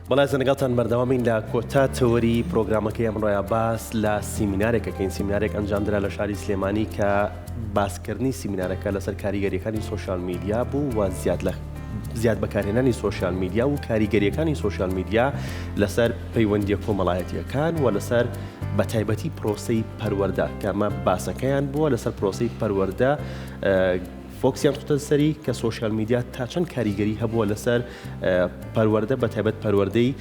بەڵای زەنگەڵتان بەردەوامین لە کۆتا تەوەری پرۆگرامەکەی ئەمڕۆیە باس لە سیمینارێکەکەین سیمینارێک ئەنجامدرا لە شاری سلێمانی کە باسکردنی سیمینارەکە لەسەر کاریگەریەکانی سوشیال میدیا بوو و زیاد بەکارهێنانی سوشیال میدیا و کاریگەریەکانی سوشیال میدیا لەسەر پەیوەندیە کۆمەڵایەتیەکان و لەسەر بە تایبەتی پرۆسەی پەروەردە کە ئەمە باسەکەیان بووە لەسەر پرۆسەی پەروەردە فۆکسیان خۆتە سەری کە سوشیال میدیا تا چەند کاریگەری هەبووە لەسەر پەروەردە بە تایبەت پەروەردەی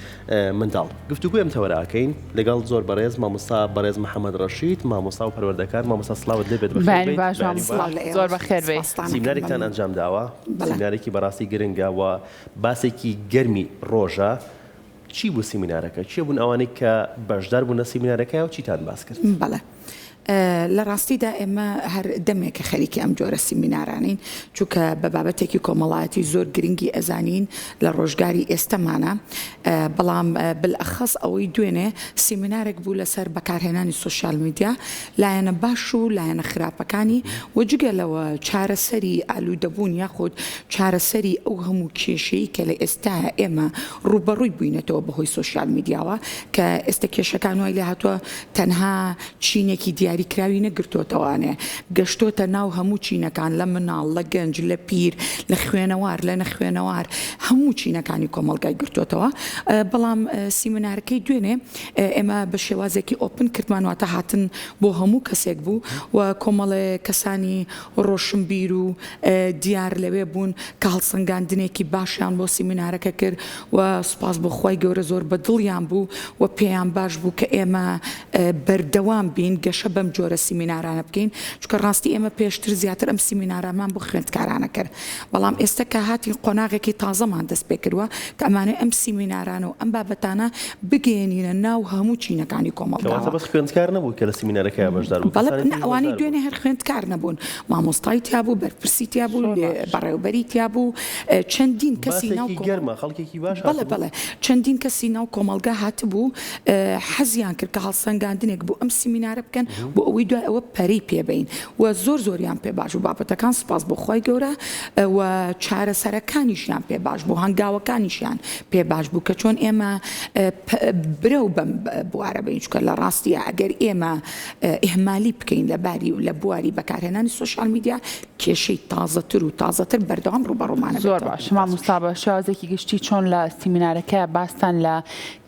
منداڵ. گفتوگوی ئەم تەوەراکەین لەگەڵ زۆر بەڕێز مامۆستا بەڕێز محەممەد ڕەشید مامۆستا و پەروەردەکار مامۆستا سڵاوت لێبێت زۆر بەخێر بێ. سیمینارێکتان ئەنجام داوە سیمینارێکی بەڕاستی گرنگە و باسێکی گەرمی ڕۆژە. چی بوو سیمینارەکە؟ چی بوون ئەوانەی کە بەشدار بوون لە سیمینارەکە و چیتان باس کرد؟ بەڵێ لە ڕاستیدا ئێمە هەر دەمێکە خەریکی ئەم جۆرە سیمینارانین چونکە بە بابەتێکی کۆمەڵایەتی زۆر گرنگی ئەزانین لە ڕۆژگاری ئێستەمانە، بەڵام بالئەخەس ئەوەی دوێنێ سیمینارێک بوو لەسەر بەکارهێنانی سوشیال میدیا لایەنە باش و لایەنە خراپەکانی وەجگەلەوە چارەسەری ئالوودەبوون یاخود چارەسەری ئەو هەموو کێشەی کە لە ئێستاە ئێمە ڕوبەڕووی بووینەتەوە بەهۆی سوشیال میدیاوە کە ئێستا کێشەکان وای لێ هاتووە تەنها چینێکی دیاریکراوی نەگرتوتەوانێ گەشتۆتە ناو هەموو چینەکان لە مناڵ لە گەنج لە پیر لە خوێنەوار لە نەخوێنەوار هەموو چینەکانی کۆمەلگای گرتوتەوە. بەڵام سیمینارەکەی دوێنێ ئێمە بە شێوازێکی ئۆپن کردمانواتە هاتن بۆ هەموو کەسێک بوو و کۆمەڵێ کەسانی ڕۆشنبیر و دیار لەوێ بوون کە هەڵسەنگاندنێکی باشیان بۆ سیمینارەکە کرد و سوپاس بۆ خۆی گەورە زۆر بە دڵیان بوو و پێیان باش بوو کە ئێمە بەردەوام بین گەشە بەم جۆرە سیمینارانە بکەین چونکە ڕاستی ئێمە پێشتر زیاتر ئەم سیمینارەمان بۆ خوێندکارانە کرد، بەڵام ئێستا کە هاتی قۆناغێکی تازەمان دەست پێ کردووە کە ئەمانە ئەم سیمینارانە و ئەم بابەتانە بگەێنینە ناو هەموو چینەکانی کۆمەڵگاوە. بەس خوێندکار نەبوو کە لە سیمینارەکە بەشدار بوو؟ بەڵێ ئەوانەی دوێنێ هەر خوێندکار نەبوون، مامۆستای تیا بوو، بەرپرسی تیا بوو، بەڕێوەبەری تیا بوو، چەندین کەسی ناو گەرمە خەڵکێکی باش بەڵێ چەندین کەسی ناو کۆمەلگا هاتبوو حەزیان کرد کە هەڵسەنگاندنێک بوو ئەم سیمینارە بکەن بۆ ئەوەی دوای ئەوە پەرەی پێبین و زۆریان پێ باش و بابەتەکان سپاس بۆ خۆی گەورە و چارەسەرەکانیشیان پێ باش بوو هەنگاوەکانیشیان پێ باش بوو کە چۆن ئێمە برەو بەم بوارە بین چکە لە ڕاستیە ئەگەر ئێمە ئێهمالی بکەین لە باری و لە بواری بەکارهێنانی سوشیال میدیا کێشەی تازەتر و تازەتر بەردەوام ڕوبەڕوومانە. زۆر باش مامۆستا بە شێوازێکی گشتی چۆن لە سیمینارەکە باستان لە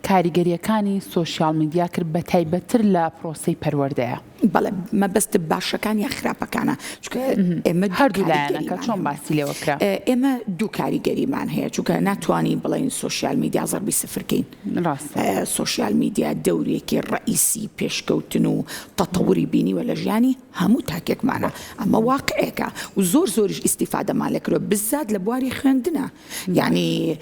کاریگەریەکانی سوشیال میدیا کرد بە تایبەتتر لە پرۆسەی پەروەردەیە. بەڵێ مەبەستە باشەکان یا خراپەکانە چونکە ئێمە هەردوو لایەنەکە چۆن باسی لێوە کرا. ئێمە دوو کاریگەریمان هەیە چونکە ناتوانین بڵێن سوشیال میدیا زەربی سفرکەین. سوشیال میدیا دەورێکی ڕئیسی پێشکەوتن و تەتەوری بینی و لە ژیانی هەموو تاکێکمانە ئەمە واقعەکە و زۆریش ئیستیفادەمان لێ کردووە بزات لە بواری خوێندنە، یعنی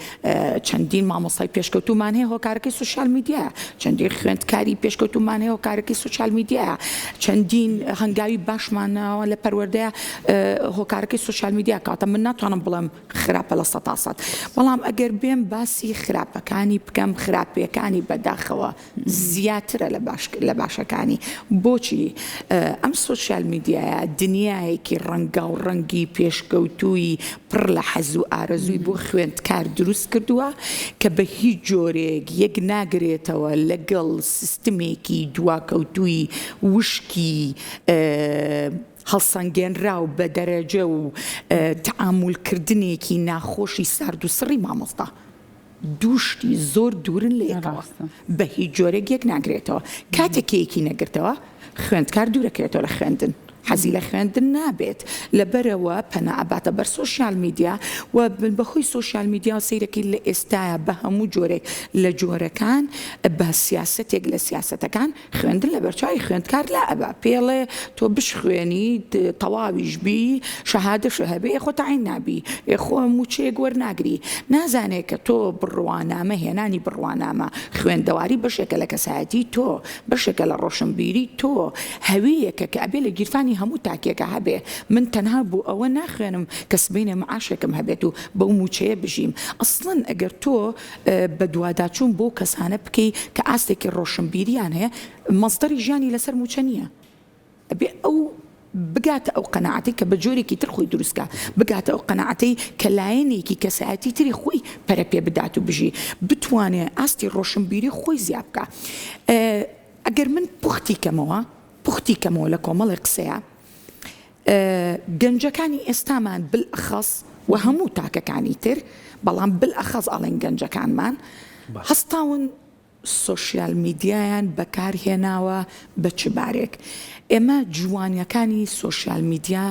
چەندین مامۆستای پێشکەوتومان هەیە هۆکارەکەی سوشیال میدیا، چەندین خوێندکاری پێشکەوتومان هەیە هۆکارەکەی سوشیال میدیا، چەندین هەنگاوی باشمانەوە لە پەروەردەیە هۆکارەکەی سوشیال میدیا کاتە من ناتوانم بڵێم خراپە لە 100%، بەڵام ئەگەر بێم باسی خراپەکانی بکەم خراپیەکانی بەداخەوە زیاترە لە باشەکانی. بۆچی ئەم سوشیال میدیایە دنیایەکی ڕەنگا و ڕەنگی پێشکەوتووی پڕ لە حەز و ئارەزووی بۆ خوێندکار دروست کردووە کە بە هیچ جۆرێک یەک ناگرێتەوە لەگەڵ سیستمێکی دواکەوتووی وشکی هەڵسەنگێنراو بە دەرەجە و تەعامولکردنێکی ناخۆشی سارد و سڕی مامۆستا دووشتی زۆر دوورن لێکەوە بە هیچ جۆرێک یەک ناگرێتەوە. کاتێکەیەکی نەگرتەوە خوێندکار دوورەکەوێتەوە لە خوێندن، حەزی لە خوێندن نابێت لەبەرەوە پەنا ئەباتە بەر سوشیال میدیا و بەخۆی سوشیال میدیا و سەیرەکەی لە ئێستاە بە هەموو جۆرێک لە جۆرەکان بە سیاسەتێک لە سیاسەتەکان خوێندن لە بەرچاوی خوێندکار لا ئەبا پێڵێ تۆ بشخوێنی تەواویش بی شەهادەش هەبێ خۆ تەعین نابی خۆ موچەیەک وەرناگری نازانێت کە تۆ بڕوانامە هێنانی بڕوانامە خوێندەواری بەشێکە لە کەسایەتی تۆ بەشێکە لە ڕۆشنبیری تۆ هەویەکە کە ئەبێ لە گیرفانی هەموو تاکێکە هەبێ من تەنها بوو ئەوە ناخوێنم کە سبەینە معاشێکم هەبێت و بەو موچەیە بژیم. ئەسڵەن ئەگەر تۆ بە دوواداچوون بۆ کەسانە بکەی کە ئاستێکی ڕۆشنبیریان هەیە مەزدەری ژیانی لەسەر موچە نییە، ئەبێ ئەو بگاتە ئەو قەنەعەتی کە بە جۆرێکی تر خۆی دروستکە بگاتە ئەو قەنەعەتی کە لایەنێکی کەسایەتی تری خۆی پەرە پێ بدات و بژی بتوانێت ئاستی ڕۆشنبیری خۆی زیاد بکە. ئەگەر من پوختی کەمەوە لە کۆمەڵی قسەیە گەنجەکانی ئێستامان بالئەخەس و هەموو تاکەکانی تر بەڵام بالئەخەس ئەڵێن گەنجەکانمان هەستاون سۆشیال میدیایان بەکارهێناوە بە چبارێک. ئێمە جوانیەکانی سۆشیال میدیا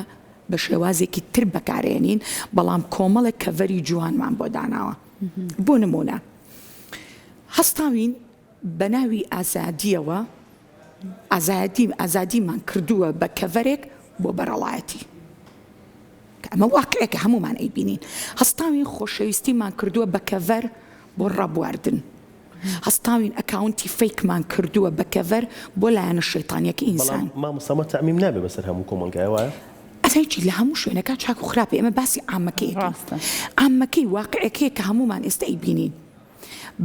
بە شێوازێکی تر بەکارێنین بەڵام کۆمەڵێک کەڤەری جوانمان بۆ داناوە. بۆ نمونە هەستاوین بە ناوی ئازادیەوە ئازادیمان کردووە بە کەڤەرێک بۆ بەرەڵایەتی ئەمە واقعەکە هەمومان ئەیبینین. هەستاوین خۆشەویستیمان کردووە بە کەڤەر بۆ ڕابواردن. هەستاوین ئەکاونتی فیکمان کردووە بە کەڤەر بۆ لایەنە شەیطانیەکی ئینسان. مامۆستا تەعمیم نابێ بەسەر هەموو کۆمەڵگای وایە؟ ئەسایکی لە هەموو شوێنەکە چاک و خراپێ. ئێمە باسی عامەکەی واقعەکەیە کە هەمومان ئێستا ئەیبینین.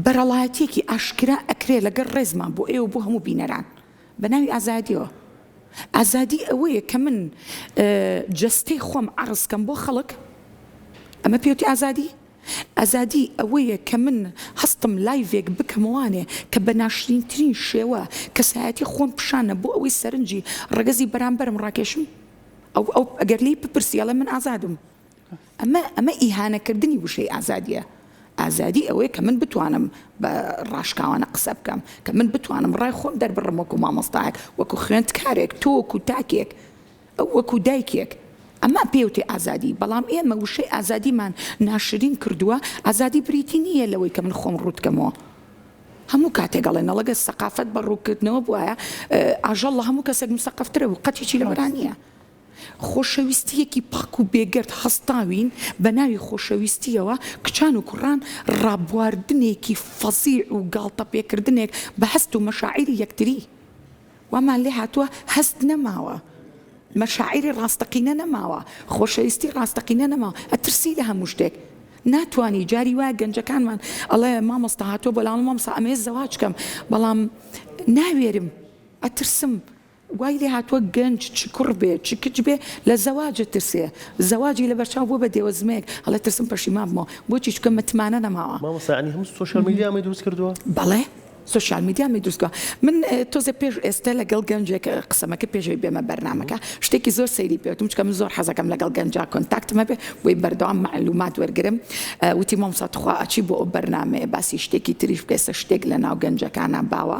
بەرەڵایەتێکی ئاشکرا ئەکرێ لەگەڵ ڕێزمان بۆ ئێوە بۆ هەموو بینەران بە ناوی ئازادیەوە. ئازادی ئەوەیە کە من جەستەی خۆم عەرزکەم بۆ خەڵک، ئەمە پێوتی ئازادی؟ ئازادی ئەوەیە کە من هەستم لایڤێک بکەمەوانێ کە بە ناشرینترین شێوە کەسایەتی خۆم پیشانە بۆ ئەوەی سەرنجی ڕەگەزی بەرامبەرم ڕاکێشم. ئەو ئەگەر لی بپرسیڵە من ئازادم. ئەمە ئیهانەکردنی وشەی ئازادیە. ئازادی ئەوەیە کە من بتوانم بە ڕاشکاوانە قسە بکەم، کە من بتوانم ڕای خۆم دەربڕم وەکو مامۆستایەک، وەکو خوێندکارێک، تۆ وەکو تاکێک، وەکو دایکێک. ئەمە پێوتێ ئازادی. بەڵام ئێمە وشەی ئازادیمان ناشرین کردووە. ئازادی بریتی نییە لەوەی کە من خۆم ڕوودکەمەوە. هەموو کاتێک گەڵێن نەڵەگە سەقافەت بە ڕووکردنەوە بواە ئاژەڵ لە هەموو کەسێک مسەقەفترە و قەتێکی لەبەران نییە. خۆشەویستیەکی پاک و بێگرد هەستاوین بە ناوی خۆشەویستیەوە کچان و کوڕان ڕابواردنێکی فەزیع و گاڵتە پێکردنێک بە هەست و مەشاعیری یەکتری. وامان لێ هاتووە هەست نەماوە، مەشاعیری ڕاستەقینە نەماوە، خۆشەویستی ڕاستەقینە نەماوە. ئەترسی لە هەموو شتێک. ناتوانی جاری وایە گەنجەکانمان ئەڵێ مامۆستا هاتووە بەڵام مامۆستا ئەمێ زەواج بکەم بەڵام ناوێرم، ئەترسم. وای لێ هاتووە گەنج چ کوڕ بێ چ کچ بێ لە زەواجە ترسێ. زەواجی لە بەرچاو بۆ بە دێوەزمەیەک هەڵێ ترسم پەشیمان بمەوە. بۆچی چکە متمانە نەماوە. مامۆستا ئەنی هەموو سۆشیال میدیامان دروست کردووە؟ بەڵێ سۆشیال میدیامی دروستکە. من تۆزە پێش ئێستا لەگەڵ گەنجێک قسەمەکە پێشەوەی بێمە بەرنامەکە شتێکی زۆر سەیری پێوتم چکە من زۆر حەزەکەم لەگەڵ گەنجا کۆنتاکتمە بێ بۆی بەردەوام معلومات وەرگرم. وتی مامۆستا توخوا ئەچی بۆ ئەو بەرنامەیە باسی شتێکی تریش بکەیسە شتێک لە ناو گەنجەکانە باوە.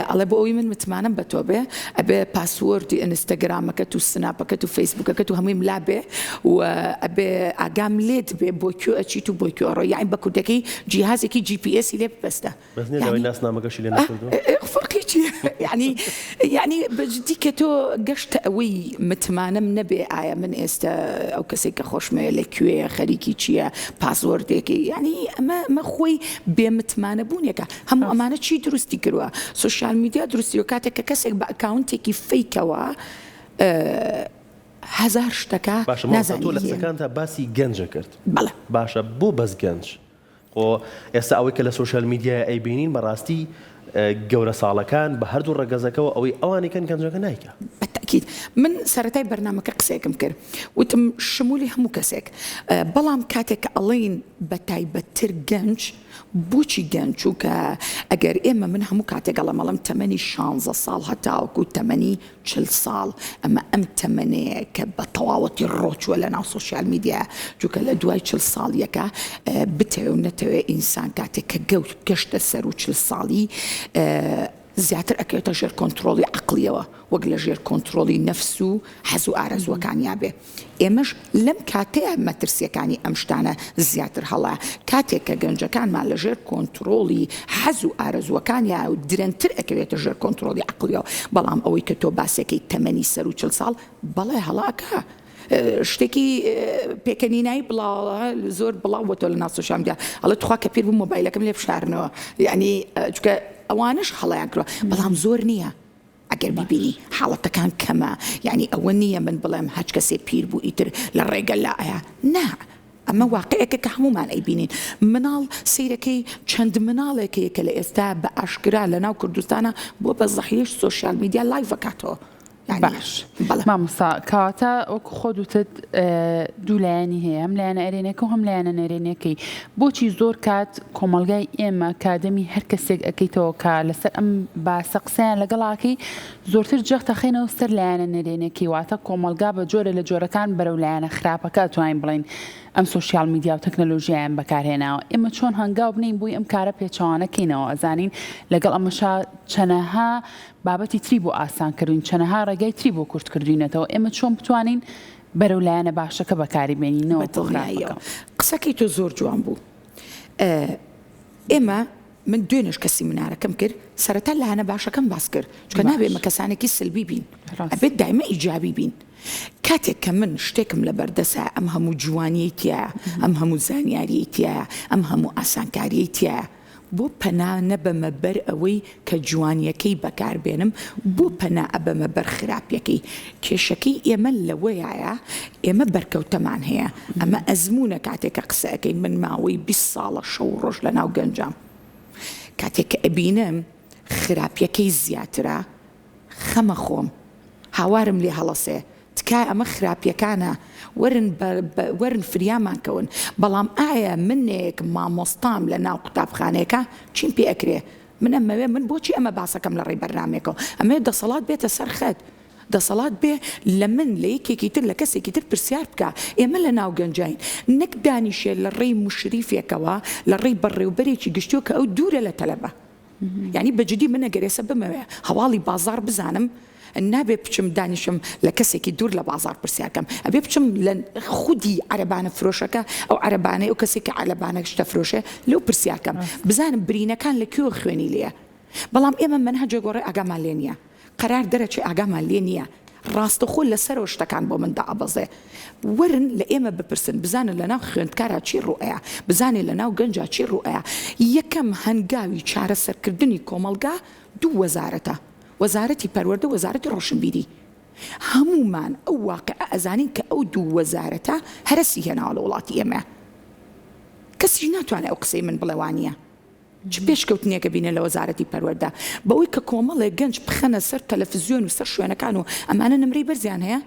ئەڵێ بۆ ئەوی من متمانم بە تۆ بێ ئەبێ پاسوەردی ئینستاگرامەکەت و سناپەکەت و فەیسبووکەکەت و هەمووی ملا بێ و ئەبێ ئاگام لێت بێ بۆ کوێ ئەچیت و بۆ کوێ ئەڕۆ. یعنی بە کوردەکەی جیهازێکی GPS لێ ببەستە. ناسنامەکەشی لێ فرقی چیە؟ یعنی بەجددی کە تۆ گەشتە ئەوەی متمانم نەبێ ئایا من ئێستا ئەو کەسێک کە خۆشمەوێ لەکوێ خەریکی چییە پاسوەردێکی یعنی ئەمە خۆی بێمتمانە بوونێکە. هەموو ئەمانە چی دروستی کردووە؟ سۆشیال میدیا دروستی و کاتێک کە کەسێک بە ئەکاونتێکی فیکەوە هەزار شتەکە نازانێت. تۆ لە قسەکانتە باسی گەنجە کرد. بەڵێ باشە بۆ بەس گەنج ئێستا ئەوەی کە لە سۆشیال میدیا ئەیبینین بەڕاستی گەورە ساڵەکان بە هەردوو ڕەگەزەکەەوە ئەوەی ئەوانێکن گەنجەکە نایکە. بەتەکید من سەرەتای بەرنامەکە قسەیەکم کرد وتم شمولی هەموو کەسێک بەڵام کاتێک ئەڵێن بە تایبەتتر گەنج بۆچی گەنج چووکە ئەگەر ئێمە من هەموو کاتێک ئەڵەمەڵم تەمەنی 16 ساڵ هەتاوەکو تەمەنی 40 ساڵ ئەمە ئەم تەمەنەیە کە بە تەواوەتی ڕۆچووە لە ناو سۆشیال میدیا چووکە لە دوای 40 ساڵیەکە بتەوێ و نەتەوێ ئینسان کاتێک کە گەشتە سەر و 40 ساڵی زیاتر ئەکەوێتە ژێر کۆنتترۆلی عقلیەوە وەک لە ژێر کۆنتترۆلی نەفس و حەز و ئارەزوەکانیا بێ. ئێمەش لەم کاتەیە مەترسیەکانی ئەم شتانە زیاتر هەڵە کاتێک کە گەنجەکانمان لە ژێر کۆنتترۆلی حەز و ئارەزوەکانیا و درەنتر ئەکەوێتە ژێر کۆنتترۆلی عقلیەوە. بەڵام ئەوەی کە تۆ باسێکی تەمەنی سەر و 40 ساڵ بەڵێ هەڵاکە شتێکی پێکەنینایی بڵاوە زۆر بڵاو بۆ تۆ لە ناو سۆشیال میدیا ئەڵێ توخوا کە پیر بوو مۆبایلەکەم لێ بشارنەوە یعنی چکە ئەوانش هەڵەیەکرۆ بەڵام زۆر نییە. ئەگەر ببینی حاڵەتەکان کەمە یعنی ئەوە نییە من بڵێم هەچ کەسێ پیر بوو ئیتر لە ڕێگە لا ئایا نا ئەمە واقعەکە کە هەمومان ئەیبینین. مناڵ سیرەکەی چەند مناڵێکەیە کە لە ئێستا بە ئاشکرا لە ناو کوردستانە بۆ بە زەحیرش سۆشیال میدیا لایڤەکاتەوە باش مامۆستا کەواتە وەکو خۆ دوتت دوو لایەنی هەیە هەم لایەنە ئەرێنەکە و هەم لایەنە نێرێنەکەی بۆچی زۆر کات کۆمەڵگای ئێمە کادەمی هەر کەسێک ئەەکەیتەوە کە لەسەر ئەم باسە قسەیان لەگەڵاکەی زۆرتر جەختەخێنەوە سەر لایەنە نێرێنەکەی واتە کۆمەلگا بە جۆرە لە جۆرەکان بەرەو لایەنە خراپەکە توانین بڵین ئەم سوسیال میدیا و تەکنەلۆژیایان بەکارهێناوە ئێمە چۆن هەنگاو بنین بووی ئەم کارە پێچەوانەکەینەوە ئەزانین لەگەڵ ئەمەشا چەنەها بابەتی تری بۆ ئاسانکردین چەنەها ڕێگای تری بۆ کورتکردوینەتەوە ئێمە چۆن بتوانین بەرەو لایەنە باشەکە بەکاری بێنینەوە قسەکەی تۆ زۆر جوان بوو ئێمە من دوێنش کە سیمینارەکەم کرد سەرەتا لایەنە باشەکەم باس کرد چکە نابێمە کەسانێکی سلبی بین ئەبێت دایمە ئیجابی بین کاتێک کە من شتێکم لە بەردەسە ئەم هەموو جوانیەتیە ئەم هەموو زانیاریەتیە ئەم هەموو ئاسانکاریەتیە بۆ پەنا نەبەمە بەر ئەوەی کە جوانیەکەی بەکاربێنم بۆ پەنا ئەبەمە بەر خراپیەکەی کێشەکەی ئێمە لەوەیە ئێمە بەرکەوتەمان هەیە ئەمە ئەزمونە کاتێکە قسەکەین من ماوەی 20 ساڵە شەو ڕۆژ لە ناو گەنجام کاتێک کە ئەبینم خراپیەکەی زیاترە خەمە خۆم هاوارم لێ هەڵەسێ تکای ئەمە خراپیەکانە وەرن فریامان کەون بەڵام ئایا منێک مامۆستام لە ناو قوتابخانەیەەکە چیم پێ ئەکرێ من ئەمەوێ من بۆچی ئەمە باسەکەم لە ڕێی بەرنامێکەوە ئەمێ دەسەڵات بێتە سەرخەت دەسەڵات بێ لە من لە یەکێکی تر لە کەسێکی تر پرسیار بکە ئێمە لە ناو گەنجین نەک دانیشێ لە ڕێی مشریفێکەوە لە ڕێی بەڕێوبەرێکی گشتیۆ کە ئەو دوورە لە تەلەبە یعنی بەجددی منە گەرێسە بمەوێ هەواڵی بازار بزانم نابێ بچم دانیشم لە کەسێکی دوور لە بازار پرسیارکەم ئەبێ بچم لە خودی عەرەبانە فرۆشەکە ئەو عەرەبانەی ئەو کەسێکی عەرەبانە شتە فرۆشێ لەو پرسیارکەم بزانم برینەکان لەکوێ خوێنی لێە بەڵام ئێمە منهەجە گۆڕی ئاگامان لێ نییە قەرار دەرەچێ ئاگامان لێ نییە ڕاستەخۆ لەسەرەوە شتەکان بۆ مندا ئەبەزێ ورن لە ئێمە بپرسن بزانن لە ناو خوێندکارە چی ڕوئەیە بزانێ لە ناو گەنجا چی ڕوئەیە یەکەم هەنگاوی چارەسەرکردنی کۆمەلگا دوو وەزارەتە وەزارەتی پەروەردە وەزارەتی ڕۆشنبیری هەمومان ئەو واقعە ئەزانین کە ئەو دوو وەزارەتە هەرسی هێناوە لە وڵاتی ئێمە کەسیش ناتوانێت ئەو قسەی من بڵێوانیە چ پێشکەوتنیەکە بینە لە وەزارەتی پەروەردە بەوەی کە کۆمەڵێک گەنج بخەنە سەر تەلەڤیزیۆن و سەر شوێنەکان و ئەمانە نمرەی بەرزیان هەیە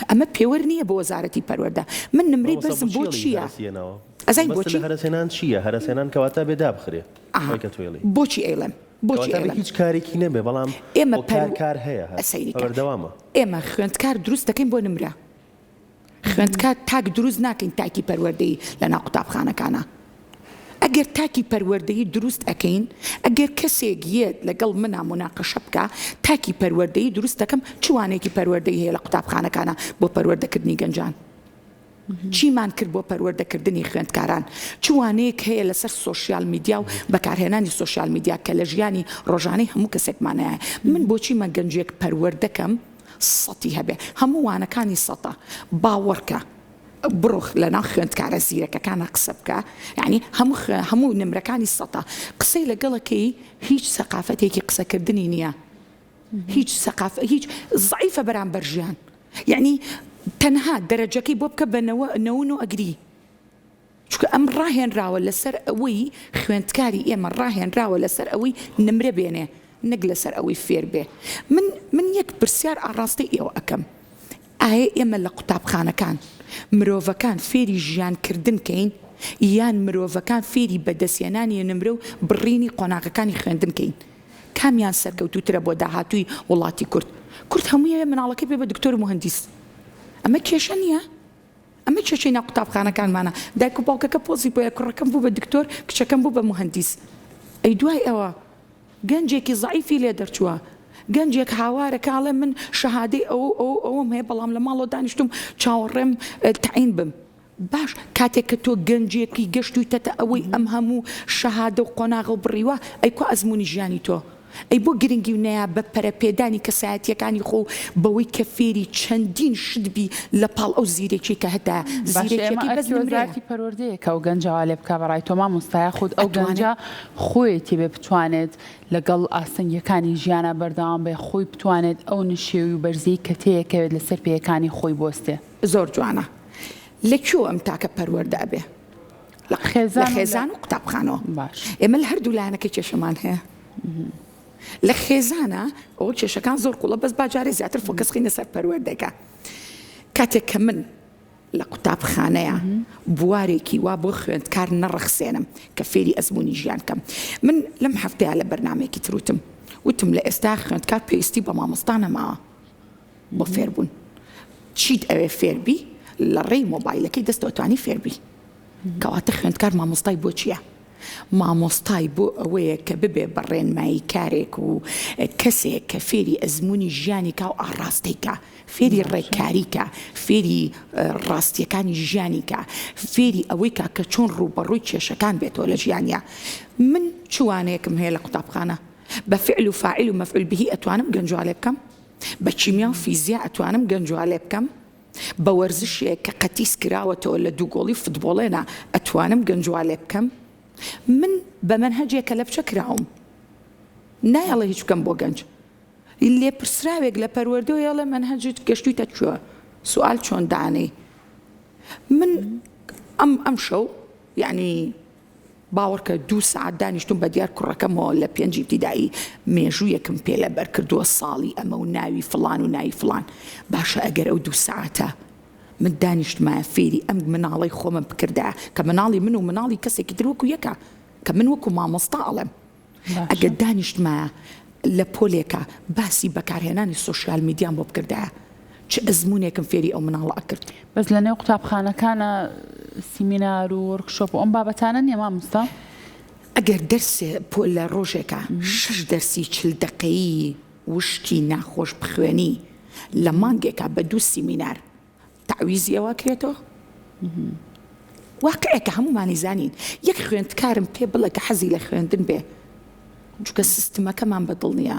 ئەمە پێوەەر نییە بۆ وەزارەتی پەروەردە من نمرەی بەرزم بۆ چییە ئەزای بۆچی هەرسێنان چییە هەرسێنان کەواتە بێدا بخرێ بۆچی ئێڵم هیچ کارێکی نەبێ بەڵام ئێمە کار هەیە بەردەوامە ئێمە خوێندکار دروست دەکەین بۆ نمرە خوێندکار تاک دروست ناکەین تاکی پەروەردەیی لە ناو قوتابخانەکانە ئەگەر تاکی پەروەردەیی دروست ئەەکەین ئەگەر کەسێک یەت لەگەڵ منە موناقەشە بکە تاکی پەروەردەیی دروست دەکەم چوانێکی پەروەردەیی هەیە لە قوتابخانەکانە بۆ پەروەردەکردنی گەنجان چیمان کرد بۆ پەروەردەکردنی خوێندکاران چوانەیەک هەیە لەسەر سوسیال میدیا و بەکارهێنانی سوسیال میدیا کە لە ژیانی ڕۆژانەی هەموو کەسێکمانەیە من بۆچی مە گەنجێک پەروەردەکەم سەتی هەبێ هەموو وانەکانی سەتە باوەڕکە بڕۆخ لە ناو خوێندکارە زیرەکەکانە قسە بکە یعنی هەموو نمرەکانی سەتە قسەی لەگەڵەکەی هیچ سەقافەتێکی قسەکردنی نییە هیچ زعیفە بەرامبەر ژیان یعنی تەنها دەرەجەکەی بۆ بکە بە نەون و ئەگری چونکە ئەم ڕاهێنراوە لەسەر ئەوەی خوێندکاری ئێمە ڕاهێنراوە لەسەر ئەوەی نمرە بێنێ نەک لەسەر ئەوەی فێر بێ من یەک پرسیار ئاڕاستی ئێوە ئەەکەم ئایا ئێمە لە قوتابخانەکان مرۆڤەکان فێری ژیانکردن کەین یان مرۆڤەکان فێری بەدەستێنانی نمرە و بڕینی قۆناغەکانی خوێندن کەین کامیان سەرکەوتوترە بۆ داهاتووی وڵاتی کورد هەموویە مناڵەکەی پێ بە دکتۆر مهندیس ئەمە کێشە نییە ئەمە کێشەی ناو قوتابخانەکانمانە دایک و باوکەکە پۆزی بۆیە کوڕەکەم بوو بە دکتۆر کچەکەم بوو بە مهندیس ئەی دوای ئەوە گەنجێکی زعیفی لێ دەرچووە گەنجێک هاوارە کاڵێ من شەهادەی ئەوم هەیە بەڵام لە ماڵەوە دانیشتم چاوەڕێم تەعین بم باش کاتێک کە تۆ گەنجێکی گەشتویتەتە ئەوەی ئەم هەموو شەهادە و قۆناغە و بڕیوە ئەیکوا ئەزمموی ژیانی تۆ ئەی بۆ گرنگی ونەیە بە پەرەپێدانی کەسایەتیەکانی خۆ بەوەی کە فێری چەندین شتبی لە پاڵ ئەو زیرێکی کە هەتا زیرێکی بەزی پەروەردەیەکە و گەنجاوا لێ بکە بەڕای تۆ مامۆستایە خود ئەو گەنجە خۆیەتی بێ بتوانێت لەگەڵ ئاسنگیەکانی ژیانە بەردەوام بێ خۆی بتوانێت ئەو نشێوی و بەرزی کە تەیەکەوێت لەسەر پێیەکانی خۆی بۆستێ زۆر جوانە لەکوێ ئەم تاکە پەروەردە ئەبێ لە خێزان و قوتابخانەوە ئێمە لە هەردوو لایەنەکەی کێشەمان هەیە لە خێزانە ئەوە کێشەکان زۆر قوڵە بەس باجارێ زیاتر فۆکەسخینە سەر پەروەردەکە کاتێک کە من لە قوتابخانەیە بوارێکی وا بۆ خوێندکار نەڕەخسێنم کە فێری ئەزمموی ژیان کەم من لەم هەفتەیە لە بەرنامێکی تروتم وتم لە ئێستا خوێندکار پێویستی بە مامۆستا نەماوە بۆ فێربوون چیت ئەوێ فێربی لە ڕێی مۆبایلەکەی دەستەوەتوانی فێربی کەواتە خوێندکار مامۆستای بۆ چییە؟ مامۆستای بۆ ئەوەیە کە ببێ بە ڕێنمایی کارێک و کەسێک کە فێری ئەزمموی ژیانی کا و ئاڕاستەیکە فێری ڕێکاریکە فێری ڕاستیەکانی ژیانیکە فێری ئەوەی کە چۆن ڕوبەڕووی کێشەکان بێتەوە لە ژیانیا من چوانەیەکم هەیە لە قوتابخانە بە فعل و فاعل و مەفعول بهی ئەتوانم گەنجوالێ بکەم بە چیمیا و فیزیا ئەتوانم گەنجوالێ بکەم بە وەرزشێک کە قەتیس کراوەتەوە لە دووگۆڵی فوتبۆڵێنە ئەتوانم گەنجوالێ بکەم من بە منهەجێکە لە بچە کراوم نایەڵێ هیچ بکەم بۆ گەنج لێ پرسراوێک لە پەروەردەوە یاڵێ منهەجت گەشتوویتە کوێ سوال چۆن دانەی من ئەم شەو یعنی باوەڕکە 2 ساعت دانیشتم بە دیار کوڕەکەمەوە لە 5 ابتیدایی مێژوویەکم پێ لەبەر کردووە ساڵی ئەمە و ناوی فڵان و ناوی فڵان باشە ئەگەر ئەو 2 ساعتە من دانیشتمایە فێری ئەم مناڵی خۆمم بکردە کە مناڵی من و مناڵی کەسێکی تر وەکو یەکە کە من وەکو مامۆستا ئەڵێم ئەگەر دانیشتمایە لە پۆلێکە باسی بەکارهێنانی سۆشیال میدیان بۆ بکردایە چ ئەزممونێکم فێری ئەو مناڵە ئەکرد بەس لە نێو قوتابخانەکانە سیمینار و وەرکشۆپ و ئەم بابەتانە نیە مامۆستا ئەگەر دەرسێ لە ڕۆژێکە 6 دەرسی 40 دقەیی وشتی ناخۆش بخوێنی لە مانگێکە بە 2 سیمینار تعویزی ئەوە کرێتەوە واقعەکە هەمومانی زانین یەک خوێندکارم پێ بڵێ کە حەزی لە خوێندن بێ چونکە سیستمەکەمان بەدڵ نییە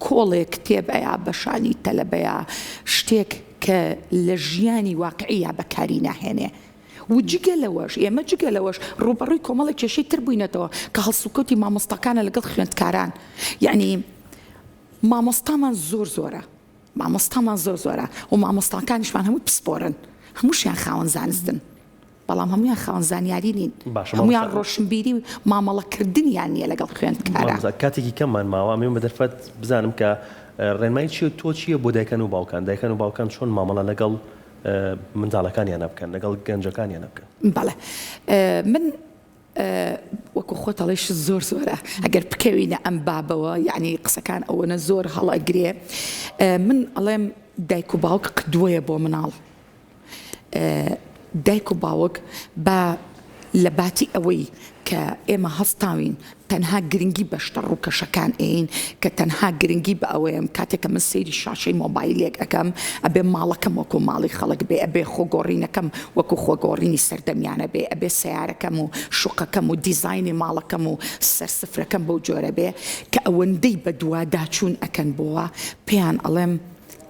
کۆڵێک کتێبەیە بەشانی تەلەبەیە شتێک کە لە ژیانی واقعیە بەکاری ناهێنێ و جگە لەوەش ئێمە جگە لەوەش ڕوبەڕووی کۆمەڵی کێشەی تر بووینەتەوە کە هەڵسوکەوتی مامۆستاکانە لەگەڵ خوێندکاران یعنی مامۆستامان زۆرە مامۆستامان زۆرە و مامۆستاکانیشمان هەموو پسپۆرن هەمووشیان خاوەن زانستن بەڵام هەمویان خاوەن زانیاری نین هەمویان ڕۆشنبیری و مامەڵەکردنیان نییە لەگەڵ خوێندکارە کاتێکی کەممان ماوە ئەمێ بە دەرفەت بزانم کە ڕێنمایی چی تۆ چییە بۆ دایکان و باوکان دایکان و باوکان چۆن مامەڵە لەگەڵ منداڵەکانیان بکەن لەگەڵ گەنجەکانیان بکەن بەڵێ من وەکو خۆتەڵێش زۆرە ئەگەر بکەوینە ئەم بابەوە یعنی قسەکان ئەوەنە زۆر هەڵەگرێ من ئەڵێم دایک و باوک قدوەیە بۆ مناڵ دایک و باوک بە لە باتی ئەوەی کە ئێمە هەستاوین تەنها گرنگی بە شتە ڕووکەشەکان ئین کە تەنها گرنگی بە ئەوەیەم کاتێککە من سەیری شاشەی مۆبایلێک ئەەکەم ئەبێ ماڵەکەم وەکو ماڵی خەڵک بێ ئەبێ خۆگۆڕینەکەم وەکو خۆگۆڕینی سەردەمیانە بێ ئەبێ سیارەکەم و شوقەکەم و دیزایانی ماڵەکەم و سەرسفرەکەم بەو جۆرە بێ کە ئەوەندەی بە دوواداچوون ئەکەن بۆوە پێیان ئەڵێم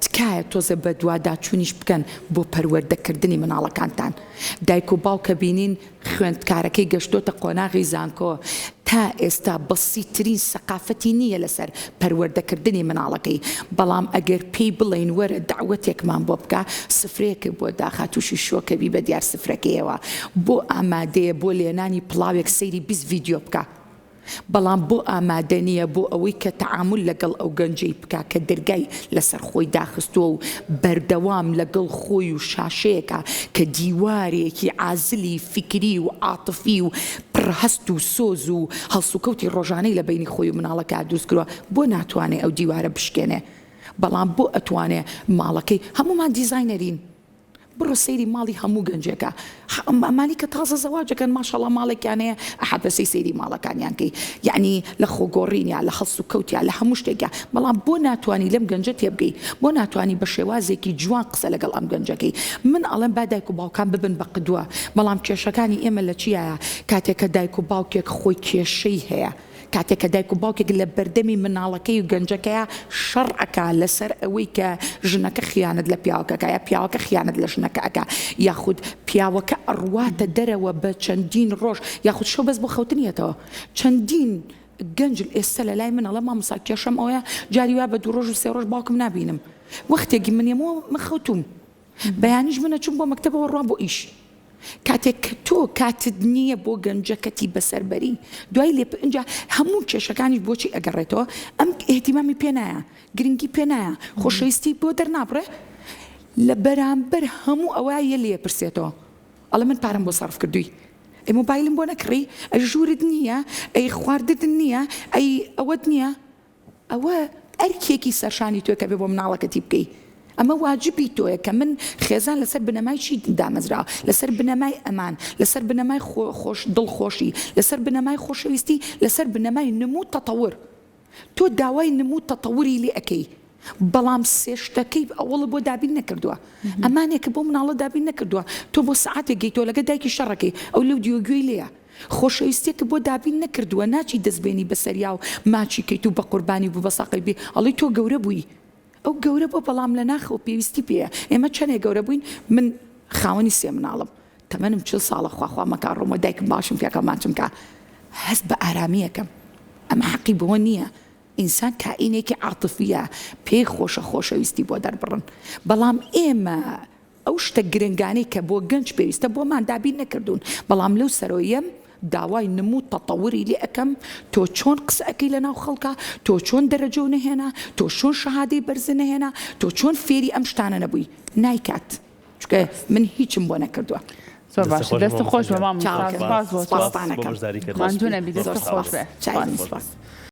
تکایە تۆزە بە دوواداچوونیش بکەن بۆ پەروەردەکردنی مناڵەکانتان دایک و باوکە بینین خوێندکارەکەی گەشتۆتە قۆناغی زانکۆ تا ئێستا بەسیترین سەقافەتی نییە لەسەر پەروەردەکردنی مناڵەکەی بەڵام ئەگەر پێی بڵین وەرە داوەتێکمان بۆ بکە سفرەیەکە بۆ داخا تووشی شۆکەبی بە دیار سفرەکەیەوە بۆ ئامادەیە بۆ لێنانی پڵاوێک سەیری 20 ڤیدیۆ بکە بەڵام بۆ ئامادە نییە بۆ ئەوەی کە تەعامل لەگەڵ ئەو گەنجەی بکە کە دەرگای لەسەر خۆی داخستووە و بەردەوام لەگەڵ خۆی و شاشەیەکە کە دیوارێکی عازلی فکری و عاتفی و پڕهەست و سۆز و هەڵسوکەوتی ڕۆژانەی لە بینی خۆی و مناڵەکە دروست کردووە بۆ ناتوانێت ئەو دیوارە بشکێنێ بەڵام بۆ ئەتوانێ ماڵەکەی هەمومان دیزاینەرین بڕۆ سەیری ماڵی هەموو گەنجێکە ئەمانی کە تازە زەواجەکەن ماشەڵڵا ماڵێکیانەیە ئەحەبەسەی سەیری ماڵەکانیانکەی یعنی لە خۆگۆڕینیا لە هەڵس و کەوتیا لە هەموو شتێکە بەڵام بۆ ناتوانانی لەم گەنجە تێبگەی بۆ ناتوانانی بە شێوازێکی جوان قسە لەگەڵ ئەم گەنجەکەی من ئەڵێم با دایک و باوکان ببن بە قدووە بەڵام کێشەکانی ئێمە لە چیایە کاتێککە دایک و باوکێک خۆی کێشەی هەیە کاتێککە دایک و باوکێک لە بەردەمی مناڵەکەی و گەنجەکەیە شەڕعەکە لەسەر ئەوەی کە ژنەکە خیانەت لە پیاوەکەکە یا پیاوەکە خیانەت لە ژنەکە ئەکا یاخود پیاوەکە ئەڕواتە دەرەوە بە چەندین ڕۆژ یاخود شەو بەس بۆ خەوتنیەتەوە چەندین گەنج ئێستا لە لای منەڵە مامۆستا کێشەم ئەوەیە جاری وا بە 2 ڕۆژ و 3 ڕۆژ باوکم نبینم وەختێکی منێمەوە من خەوتوم بەیانیش منە چوون بۆ مەکتەبەوە ڕوا بۆ ئیش کاتێک تۆ کاتت نییە بۆ گەنجەکەتی بەسەربەری دوای لێ اینجا هەموو کێشەکانی بۆچی ئەگەڕێتەوە ئەم احتیمامی پێ نایە گرنگی پێ نایە خۆشەویستی بۆ دەرنابڕێ لە بەرامبەر هەموو ئەوە لێ پرسێتەوە ئەڵە من پارەم بۆ سەرف کردووی ئەی مۆبایلم بۆ نەکڕی ئەی ژوورت نییە ئەی خواردت نییە ئەی ئەوەت نییە ئەوە ئەرکێکی سەرشانی تۆ کە بێ بۆ مناڵەکەتی بکەی ئەمە واجبی تۆیە کە من خێزان لەسەر بنەمای چی دامەزراوە لەسەر بنەمای ئەمان لەسەر بنەمای دڵخۆشی لەسەر بنەمای خۆشەویستی لەسەر بنەمای نمو تەتەور تۆ داوای نمو تەتەوری لێ ئەەکەی بەڵام سێشتەکەی ئەوڵ بۆ دابین نەکردووە ئەمانێکە بۆ مناڵە دابین نەکردووە تۆ بۆ سعاتێک گەیتۆ لەگە دایکی شەڕەکەی ئەو لەو دیۆگوێی لێیە خۆشەویستێکە بۆ دابین نەکردووە ناچی دەستبێنی بەسەریا و ماچی کەیت و بە قوربانی بوو بە ساقی بێ ئەڵی تۆ گەورە بووی ئەو گەورە بۆ بەڵام لە ناخەوە پێویستی پێەیە ئێمە چەندێ گەورە بووین من خاوەنی سێ مناڵم تەمەنم 40 ساڵە خواخوا مەکارڕۆمە دایکم باشم پێکە ماچم کە هەست بە ئارامیەکەم ئەمە حەقی بۆ نییە ئینسان کائینێکی عاتفیە پێی خۆشە خۆشەویستی بۆ دەربڕن بەڵام ئێمە ئەو شتە گرنگانەی کە بۆ گەنج پێویستە بۆمان دابین نەکردوون بەڵام لەو سەرۆیەم داوای نمو تەتەوری لێ ئەەکەم تۆ چۆن قسەکەی لە ناو خەڵکە تۆ چۆن دەرەجە و نەهێنا تۆ چۆن شەهادەی بەرزە نەهێنا تۆ چۆن فێری ئەم شتانە نەبووی نایکات چونکە من هیچم بۆ نەکردووە زۆر باش دەست خۆش بە مامۆستا سپاس بۆ تۆ سپاسدانەکەم ماندوو نەبی دەست خۆش بێ